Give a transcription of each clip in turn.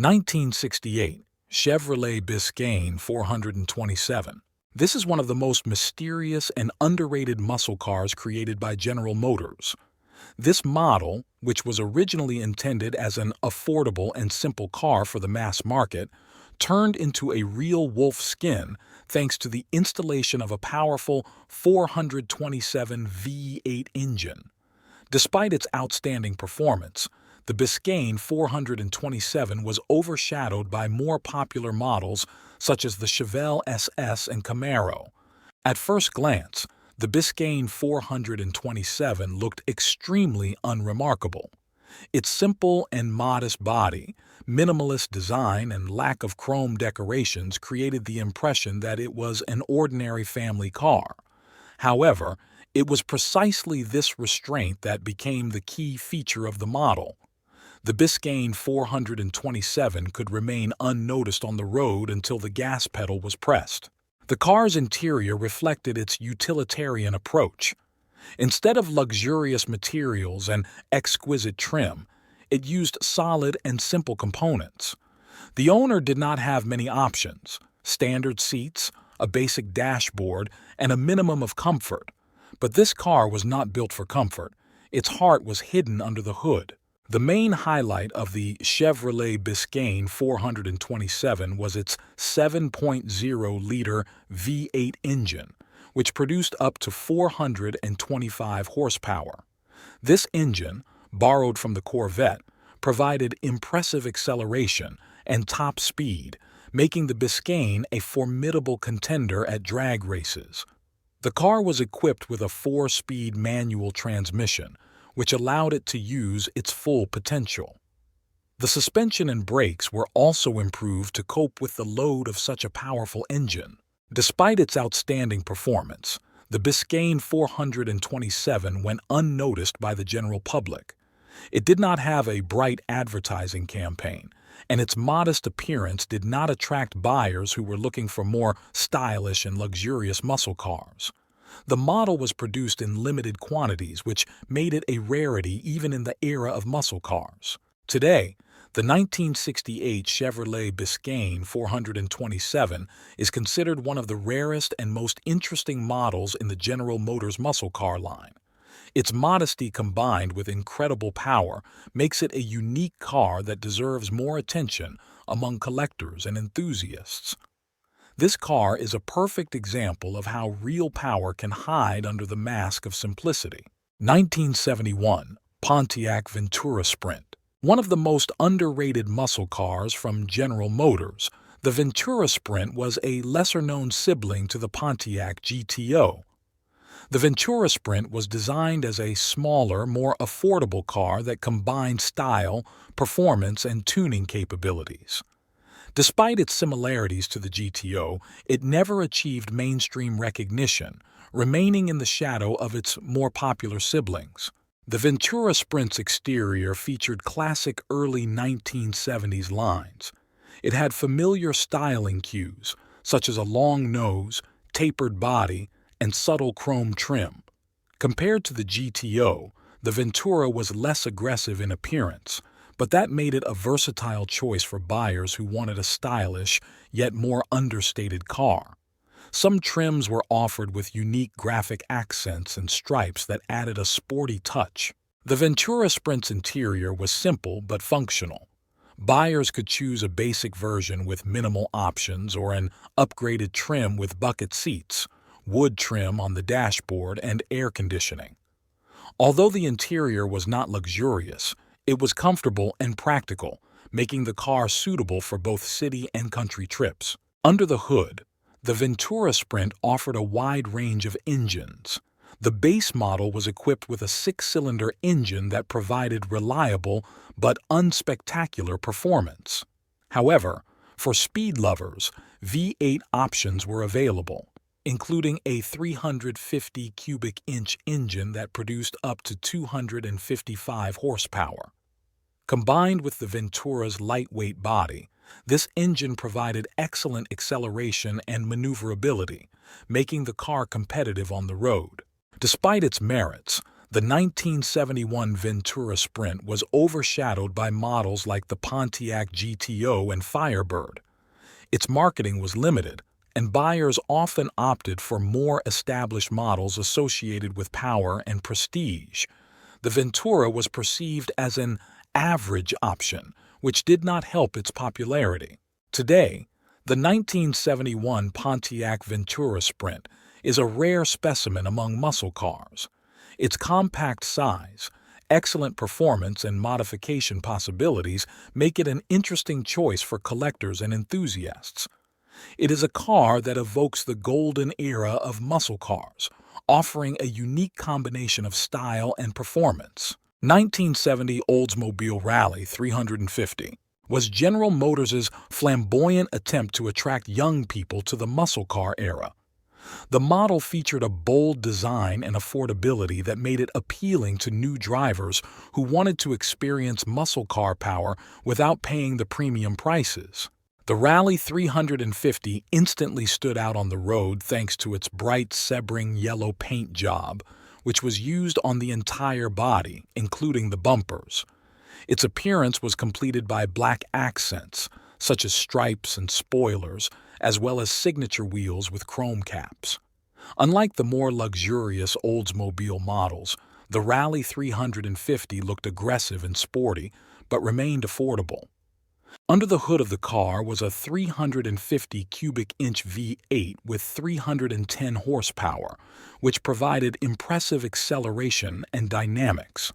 1968 Chevrolet Biscayne 427. This is one of the most mysterious and underrated muscle cars created by General Motors. This model, which was originally intended as an affordable and simple car for the mass market, turned into a real wolf skin thanks to the installation of a powerful 427 V8 engine. Despite its outstanding performance, the Biscayne 427 was overshadowed by more popular models such as the Chevelle SS and Camaro. At first glance, the Biscayne 427 looked extremely unremarkable. Its simple and modest body, minimalist design, and lack of chrome decorations created the impression that it was an ordinary family car. However, it was precisely this restraint that became the key feature of the model. The Biscayne 427 could remain unnoticed on the road until the gas pedal was pressed. The car's interior reflected its utilitarian approach. Instead of luxurious materials and exquisite trim, it used solid and simple components. The owner did not have many options: standard seats, a basic dashboard, and a minimum of comfort. But this car was not built for comfort. Its heart was hidden under the hood. The main highlight of the Chevrolet Biscayne 427 was its 7.0-liter V8 engine, which produced up to 425 horsepower. This engine, borrowed from the Corvette, provided impressive acceleration and top speed, making the Biscayne a formidable contender at drag races. The car was equipped with a 4-speed manual transmission, which allowed it to use its full potential. The suspension and brakes were also improved to cope with the load of such a powerful engine. Despite its outstanding performance, the Biscayne 427 went unnoticed by the general public. It did not have a bright advertising campaign, and its modest appearance did not attract buyers who were looking for more stylish and luxurious muscle cars. The model was produced in limited quantities, which made it a rarity even in the era of muscle cars. Today, the 1968 Chevrolet Biscayne 427 is considered one of the rarest and most interesting models in the General Motors muscle car line. Its modesty combined with incredible power makes it a unique car that deserves more attention among collectors and enthusiasts. This car is a perfect example of how real power can hide under the mask of simplicity. 1971 Pontiac Ventura Sprint. One of the most underrated muscle cars from General Motors, the Ventura Sprint was a lesser-known sibling to the Pontiac GTO. The Ventura Sprint was designed as a smaller, more affordable car that combined style, performance, and tuning capabilities. Despite its similarities to the GTO, it never achieved mainstream recognition, remaining in the shadow of its more popular siblings. The Ventura Sprint's exterior featured classic early 1970s lines. It had familiar styling cues, such as a long nose, tapered body, and subtle chrome trim. Compared to the GTO, the Ventura was less aggressive in appearance, but that made it a versatile choice for buyers who wanted a stylish, yet more understated car. Some trims were offered with unique graphic accents and stripes that added a sporty touch. The Ventura Sprint's interior was simple but functional. Buyers could choose a basic version with minimal options or an upgraded trim with bucket seats, wood trim on the dashboard, and air conditioning. Although the interior was not luxurious, it was comfortable and practical, making the car suitable for both city and country trips. Under the hood, the Ventura Sprint offered a wide range of engines. The base model was equipped with a 6-cylinder engine that provided reliable but unspectacular performance. However, for speed lovers, V8 options were available, including a 350 cubic inch engine that produced up to 255 horsepower. Combined with the Ventura's lightweight body, this engine provided excellent acceleration and maneuverability, making the car competitive on the road. Despite its merits, The 1971 Ventura Sprint was overshadowed by models like the Pontiac GTO and Firebird. Its marketing was limited, and buyers often opted for more established models associated with power and prestige. The Ventura was perceived as an average option, which did not help its popularity. Today, the 1971 Pontiac Ventura Sprint is a rare specimen among muscle cars. Its compact size, excellent performance, and modification possibilities make it an interesting choice for collectors and enthusiasts. It is a car that evokes the golden era of muscle cars, offering a unique combination of style and performance. 1970 Oldsmobile Rally 350 was General Motors' flamboyant attempt to attract young people to the muscle car era. The model featured a bold design and affordability that made it appealing to new drivers who wanted to experience muscle car power without paying the premium prices. The Rally 350 instantly stood out on the road thanks to its bright Sebring yellow paint job, which was used on the entire body, including the bumpers. Its appearance was completed by black accents, such as stripes and spoilers, as well as signature wheels with chrome caps. Unlike the more luxurious Oldsmobile models, the Rally 350 looked aggressive and sporty, but remained affordable. Under the hood of the car was a 350 cubic inch V8 with 310 horsepower, which provided impressive acceleration and dynamics.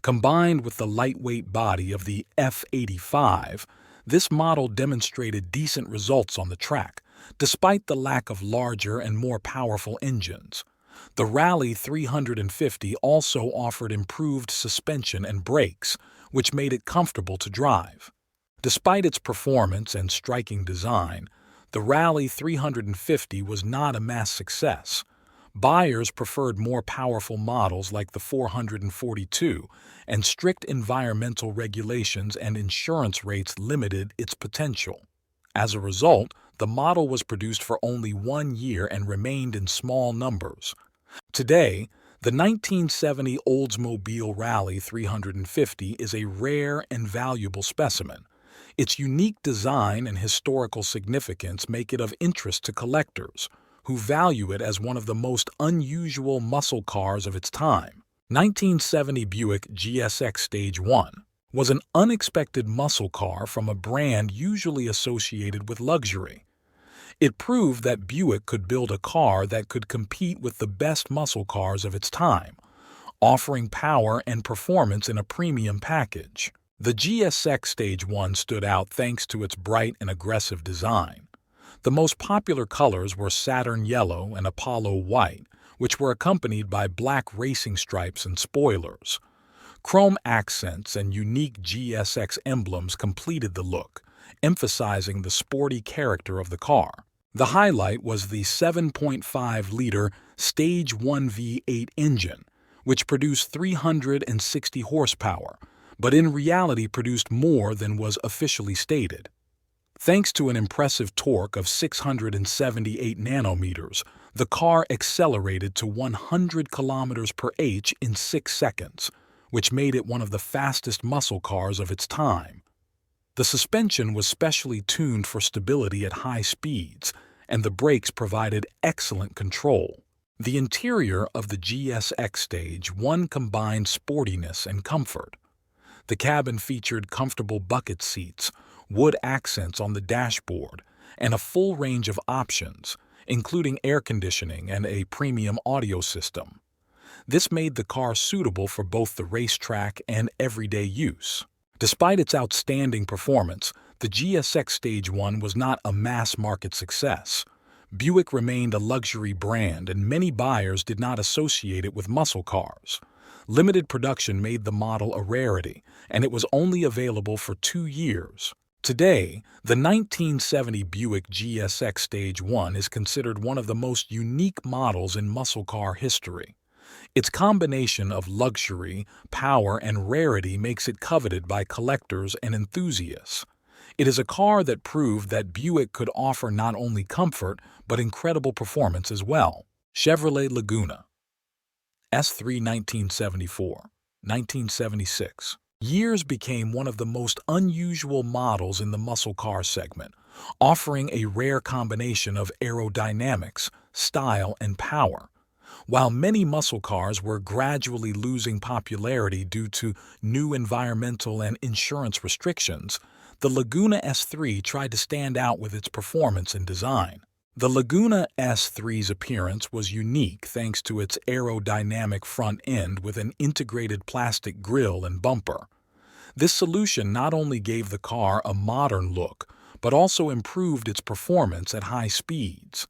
Combined with the lightweight body of the F85, this model demonstrated decent results on the track, despite the lack of larger and more powerful engines. The Rally 350 also offered improved suspension and brakes, which made it comfortable to drive. Despite its performance and striking design, the Rally 350 was not a mass success. Buyers preferred more powerful models like the 442, and strict environmental regulations and insurance rates limited its potential. As a result, the model was produced for only 1 year and remained in small numbers. Today, the 1970 Oldsmobile Rally 350 is a rare and valuable specimen. Its unique design and historical significance make it of interest to collectors, who value it as one of the most unusual muscle cars of its time. 1970 Buick GSX Stage 1 was an unexpected muscle car from a brand usually associated with luxury. It proved that Buick could build a car that could compete with the best muscle cars of its time, offering power and performance in a premium package. The GSX Stage 1 stood out thanks to its bright and aggressive design. The most popular colors were Saturn Yellow and Apollo White, which were accompanied by black racing stripes and spoilers. Chrome accents and unique GSX emblems completed the look, emphasizing the sporty character of the car. The highlight was the 7.5-liter Stage 1 V8 engine, which produced 360 horsepower, but in reality produced more than was officially stated. Thanks to an impressive torque of 678 nanometers, the car accelerated to 100 kilometers per h in 6 seconds, which made it one of the fastest muscle cars of its time. The suspension was specially tuned for stability at high speeds, and the brakes provided excellent control. The interior of the GSX Stage 1 combined sportiness and comfort. The cabin featured comfortable bucket seats, wood accents on the dashboard, and a full range of options, including air conditioning and a premium audio system. This made the car suitable for both the racetrack and everyday use. Despite its outstanding performance, the GSX Stage 1 was not a mass-market success. Buick remained a luxury brand, and many buyers did not associate it with muscle cars. Limited production made the model a rarity, and it was only available for 2 years. Today, the 1970 Buick GSX Stage 1 is considered one of the most unique models in muscle car history. Its combination of luxury, power, and rarity makes it coveted by collectors and enthusiasts. It is a car that proved that Buick could offer not only comfort, but incredible performance as well. Chevrolet Laguna. S3 1974, 1976. Years became one of the most unusual models in the muscle car segment, offering a rare combination of aerodynamics, style, and power. While many muscle cars were gradually losing popularity due to new environmental and insurance restrictions, the Laguna S3 tried to stand out with its performance and design. The Laguna S3's appearance was unique thanks to its aerodynamic front end with an integrated plastic grille and bumper. This solution not only gave the car a modern look, but also improved its performance at high speeds.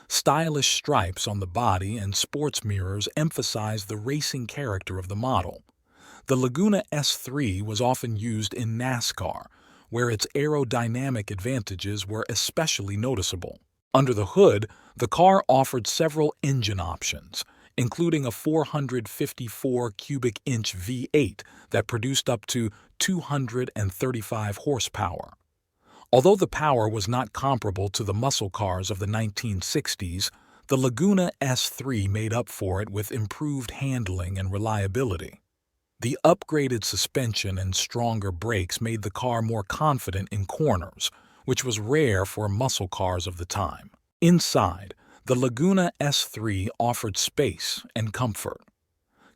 Stylish stripes on the body and sports mirrors emphasized the racing character of the model. The Laguna S3 was often used in NASCAR, where its aerodynamic advantages were especially noticeable. Under the hood, the car offered several engine options, including a 454 cubic inch V8 that produced up to 235 horsepower. Although the power was not comparable to the muscle cars of the 1960s, the Laguna S3 made up for it with improved handling and reliability. The upgraded suspension and stronger brakes made the car more confident in corners, which was rare for muscle cars of the time. Inside, the Laguna S3 offered space and comfort.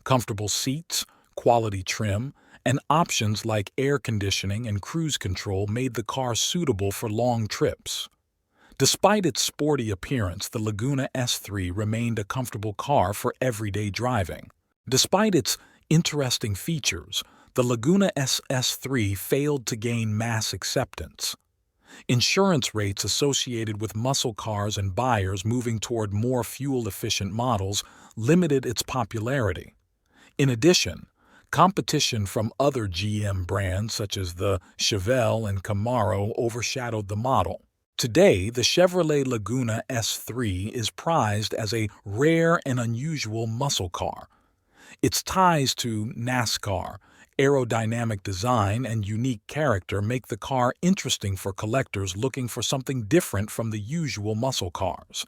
Comfortable seats, quality trim, and options like air conditioning and cruise control made the car suitable for long trips. Despite its sporty appearance, the Laguna S3 remained a comfortable car for everyday driving. Despite its interesting features, the Laguna S3 failed to gain mass acceptance. Insurance rates associated with muscle cars and buyers moving toward more fuel-efficient models limited its popularity. In addition, competition from other GM brands such as the Chevelle and Camaro overshadowed the model. Today, the Chevrolet Laguna S3 is prized as a rare and unusual muscle car. Its ties to NASCAR, aerodynamic design, and unique character make the car interesting for collectors looking for something different from the usual muscle cars.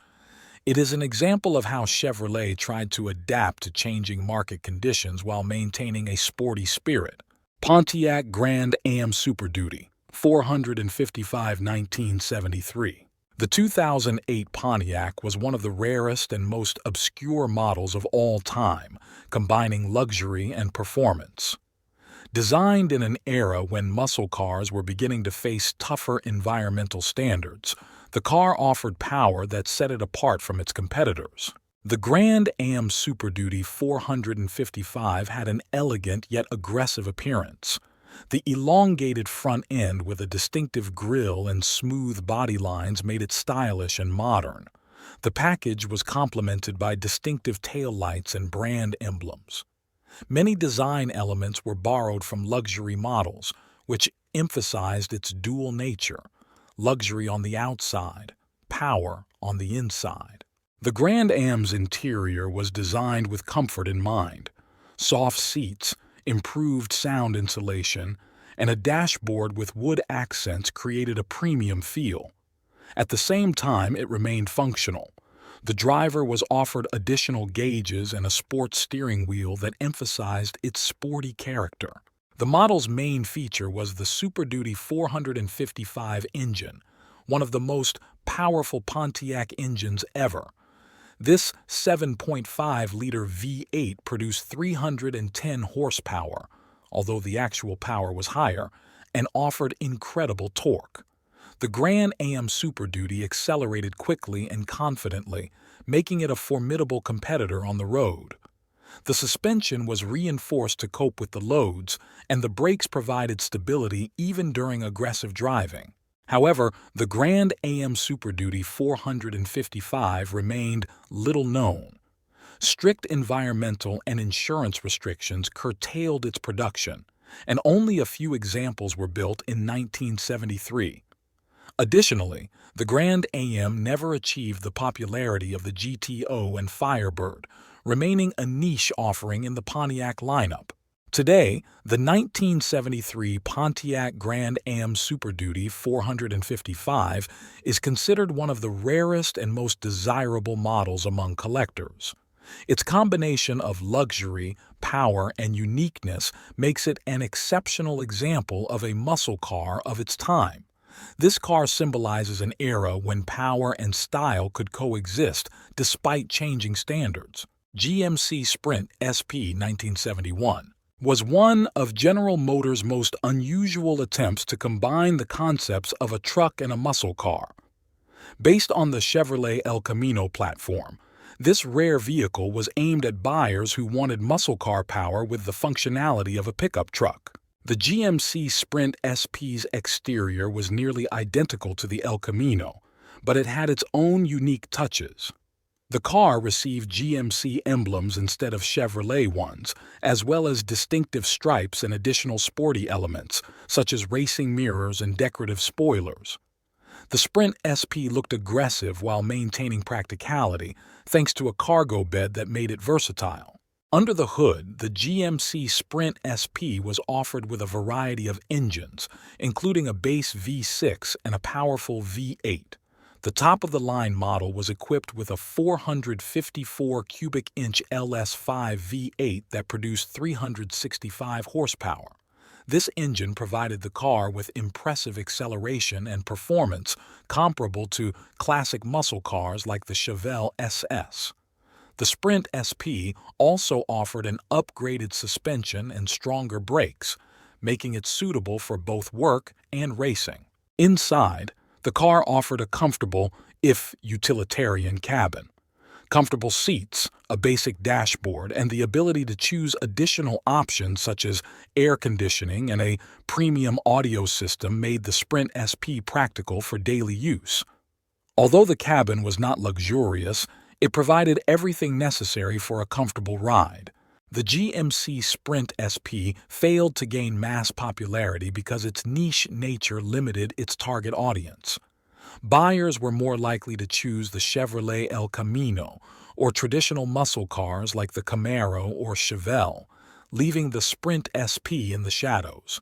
It is an example of how Chevrolet tried to adapt to changing market conditions while maintaining a sporty spirit. Pontiac CanAm Superduty, 455 1973. The 2008 Pontiac was one of the rarest and most obscure models of all time, combining luxury and performance. Designed in an era when muscle cars were beginning to face tougher environmental standards, the car offered power that set it apart from its competitors. The CanAm Superduty 455 had an elegant yet aggressive appearance. The elongated front end with a distinctive grille and smooth body lines made it stylish and modern. The package was complemented by distinctive taillights and brand emblems. Many design elements were borrowed from luxury models, which emphasized its dual nature: luxury on the outside, power on the inside. The CanAm's interior was designed with comfort in mind. Soft seats, improved sound insulation, and a dashboard with wood accents created a premium feel. At the same time, it remained functional. The driver was offered additional gauges and a sports steering wheel that emphasized its sporty character. The model's main feature was the Superduty 455 engine, one of the most powerful Pontiac engines ever. This 7.5-liter V8 produced 310 horsepower, although the actual power was higher, and offered incredible torque. The CanAm Superduty accelerated quickly and confidently, making it a formidable competitor on the road. The suspension was reinforced to cope with the loads, and the brakes provided stability even during aggressive driving. However, the CanAm Superduty 455 remained little known. Strict environmental and insurance restrictions curtailed its production, and only a few examples were built in 1973. Additionally, the CanAm never achieved the popularity of the GTO and Firebird, remaining a niche offering in the Pontiac lineup. Today, the 1973 Pontiac CanAm Superduty 455 is considered one of the rarest and most desirable models among collectors. Its combination of luxury, power, and uniqueness makes it an exceptional example of a muscle car of its time. This car symbolizes an era when power and style could coexist despite changing standards. GMC Sprint SP 1971 was one of General Motors' most unusual attempts to combine the concepts of a truck and a muscle car. Based on the Chevrolet El Camino platform, this rare vehicle was aimed at buyers who wanted muscle car power with the functionality of a pickup truck. The GMC Sprint SP's exterior was nearly identical to the El Camino, but it had its own unique touches. The car received GMC emblems instead of Chevrolet ones, as well as distinctive stripes and additional sporty elements, such as racing mirrors and decorative spoilers. The Sprint SP looked aggressive while maintaining practicality, thanks to a cargo bed that made it versatile. Under the hood, the GMC Sprint SP was offered with a variety of engines, including a base V6 and a powerful V8. The top-of-the-line model was equipped with a 454 cubic inch LS5 V8 that produced 365 horsepower. This engine provided the car with impressive acceleration and performance comparable to classic muscle cars like the Chevelle SS. The Sprint SP also offered an upgraded suspension and stronger brakes, making it suitable for both work and racing. Inside, the car offered a comfortable, if utilitarian, cabin. Comfortable seats, a basic dashboard, and the ability to choose additional options such as air conditioning and a premium audio system made the Sprint SP practical for daily use. Although the cabin was not luxurious, it provided everything necessary for a comfortable ride. The GMC Sprint SP failed to gain mass popularity because its niche nature limited its target audience. Buyers were more likely to choose the Chevrolet El Camino or traditional muscle cars like the Camaro or Chevelle, leaving the Sprint SP in the shadows.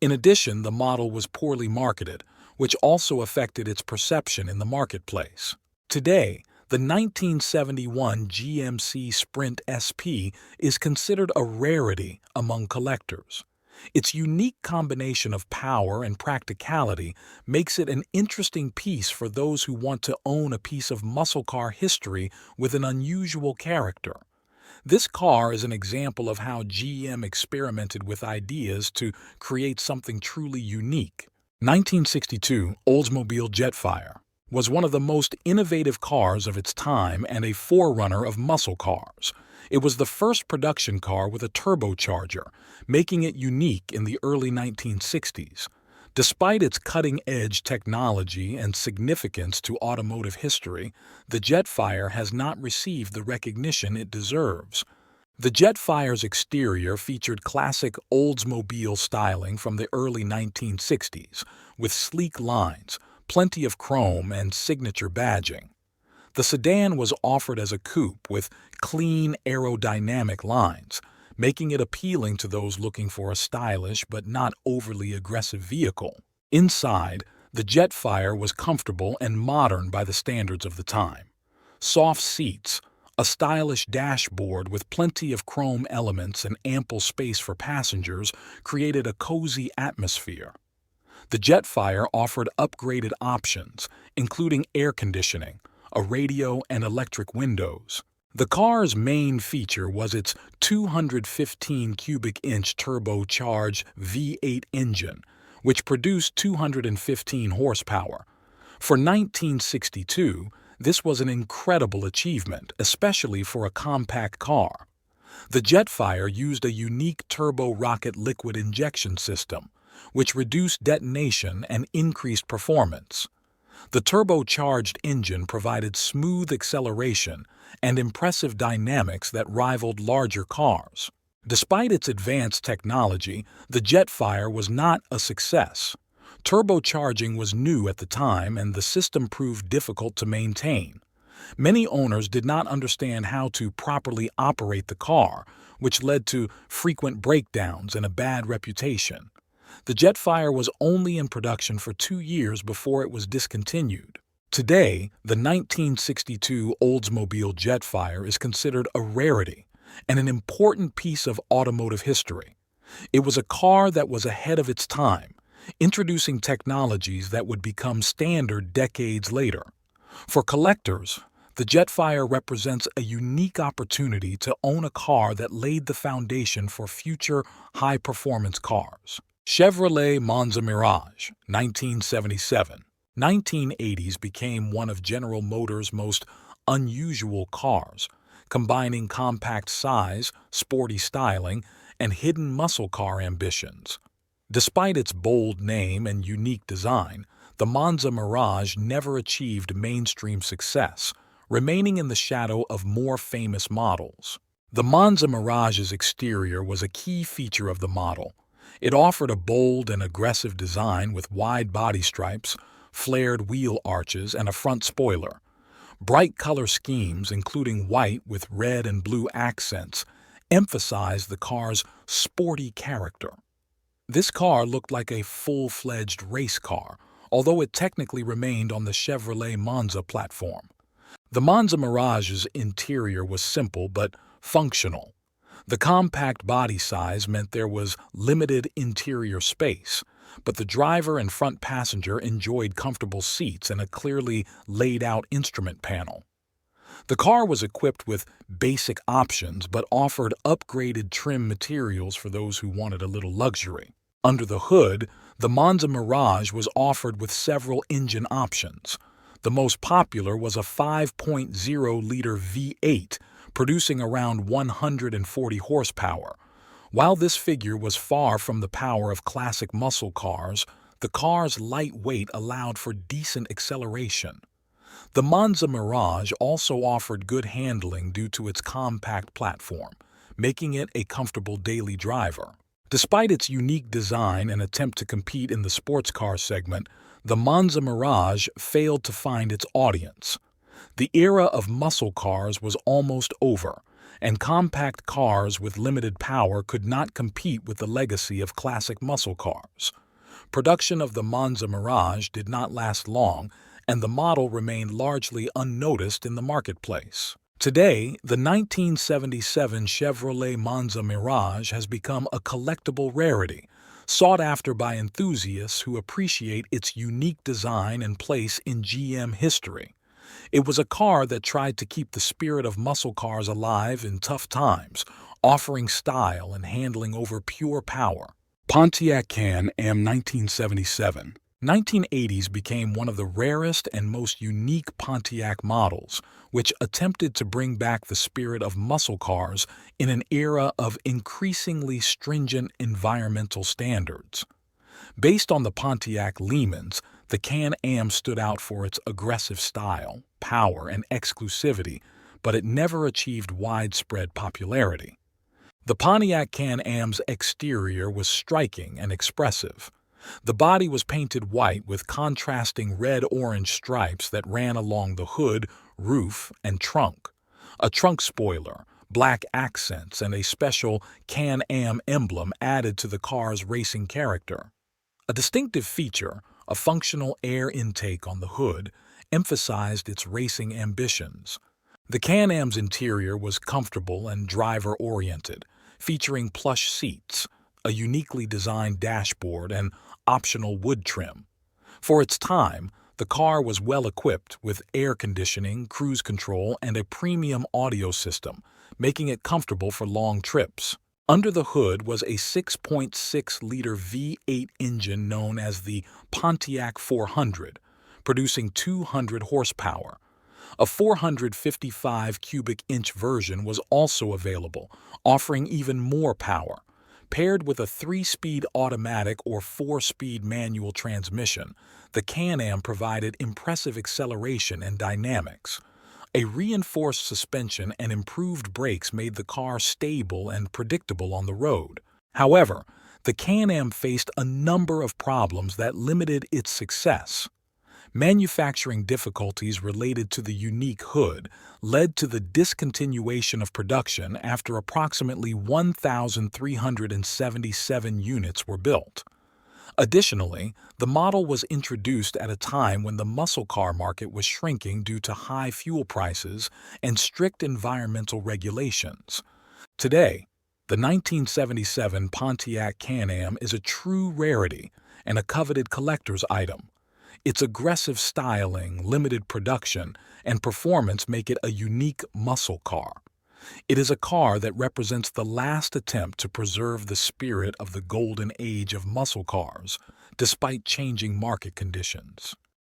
In addition, the model was poorly marketed, which also affected its perception in the marketplace. Today, the 1971 GMC Sprint SP is considered a rarity among collectors. Its unique combination of power and practicality makes it an interesting piece for those who want to own a piece of muscle car history with an unusual character. This car is an example of how GM experimented with ideas to create something truly unique. 1962 Oldsmobile Jetfire was one of the most innovative cars of its time and a forerunner of muscle cars. It was the first production car with a turbocharger, making it unique in the early 1960s. Despite its cutting-edge technology and significance to automotive history, the Jetfire has not received the recognition it deserves. The Jetfire's exterior featured classic Oldsmobile styling from the early 1960s, with sleek lines, plenty of chrome, and signature badging. The sedan was offered as a coupe with clean aerodynamic lines, making it appealing to those looking for a stylish but not overly aggressive vehicle. Inside, the Jetfire was comfortable and modern by the standards of the time. Soft seats, a stylish dashboard with plenty of chrome elements and ample space for passengers created a cozy atmosphere. The Jetfire offered upgraded options, including air conditioning, a radio, and electric windows. The car's main feature was its 215 cubic inch turbocharged V8 engine, which produced 215 horsepower. For 1962, this was an incredible achievement, especially for a compact car. The Jetfire used a unique turbo-rocket liquid injection system, which reduced detonation and increased performance. The turbocharged engine provided smooth acceleration and impressive dynamics that rivaled larger cars. Despite its advanced technology, the Jetfire was not a success. Turbocharging was new at the time, and the system proved difficult to maintain. Many owners did not understand how to properly operate the car, which led to frequent breakdowns and a bad reputation. The Jetfire was only in production for 2 years before it was discontinued. Today, the 1962 Oldsmobile Jetfire is considered a rarity and an important piece of automotive history. It was a car that was ahead of its time, introducing technologies that would become standard decades later. For collectors, the Jetfire represents a unique opportunity to own a car that laid the foundation for future high-performance cars. Chevrolet Monza Mirage, 1977. 1980s became one of General Motors' most unusual cars, combining compact size, sporty styling, and hidden muscle car ambitions. Despite its bold name and unique design, the Monza Mirage never achieved mainstream success, remaining in the shadow of more famous models. The Monza Mirage's exterior was a key feature of the model. It offered a bold and aggressive design with wide body stripes, flared wheel arches, and a front spoiler. Bright color schemes, including white with red and blue accents, emphasized the car's sporty character. This car looked like a full-fledged race car, although it technically remained on the Chevrolet Monza platform. The Monza Mirage's interior was simple but functional. The compact body size meant there was limited interior space, but the driver and front passenger enjoyed comfortable seats and a clearly laid-out instrument panel. The car was equipped with basic options but offered upgraded trim materials for those who wanted a little luxury. Under the hood, the Monza Mirage was offered with several engine options. The most popular was a 5.0-liter V8, producing around 140 horsepower. While this figure was far from the power of classic muscle cars, the car's light weight allowed for decent acceleration. The Monza Mirage also offered good handling due to its compact platform, making it a comfortable daily driver. Despite its unique design and attempt to compete in the sports car segment, the Monza Mirage failed to find its audience. The era of muscle cars was almost over, and compact cars with limited power could not compete with the legacy of classic muscle cars. Production of the Monza Mirage did not last long, and the model remained largely unnoticed in the marketplace. Today, the 1977 Chevrolet Monza Mirage has become a collectible rarity, sought after by enthusiasts who appreciate its unique design and place in GM history. It was a car that tried to keep the spirit of muscle cars alive in tough times, offering style and handling over pure power. Pontiac CanAm 1977. 1980s became one of the rarest and most unique Pontiac models, which attempted to bring back the spirit of muscle cars in an era of increasingly stringent environmental standards. Based on the Pontiac Lemons, the Can-Am stood out for its aggressive style, power, and exclusivity, but it never achieved widespread popularity. The Pontiac Can-Am's exterior was striking and expressive. The body was painted white with contrasting red-orange stripes that ran along the hood, roof, and trunk. A trunk spoiler, black accents, and a special Can-Am emblem added to the car's racing character. A distinctive feature, a functional air intake on the hood, emphasized its racing ambitions. The Can-Am's interior was comfortable and driver-oriented, featuring plush seats, a uniquely designed dashboard, and optional wood trim. For its time, the car was well equipped with air conditioning, cruise control, and a premium audio system, making it comfortable for long trips. Under the hood was a 6.6-liter V8 engine known as the Pontiac 400, producing 200 horsepower. A 455 cubic inch version was also available, offering even more power. Paired with a 3-speed automatic or 4-speed manual transmission, the Can-Am provided impressive acceleration and dynamics. A reinforced suspension and improved brakes made the car stable and predictable on the road. However, the Can-Am faced a number of problems that limited its success. Manufacturing difficulties related to the unique hood led to the discontinuation of production after approximately 1,377 units were built. Additionally, the model was introduced at a time when the muscle car market was shrinking due to high fuel prices and strict environmental regulations. Today, the 1977 Pontiac CanAm is a true rarity and a coveted collector's item. Its aggressive styling, limited production, and performance make it a unique muscle car. It is a car that represents the last attempt to preserve the spirit of the golden age of muscle cars, despite changing market conditions.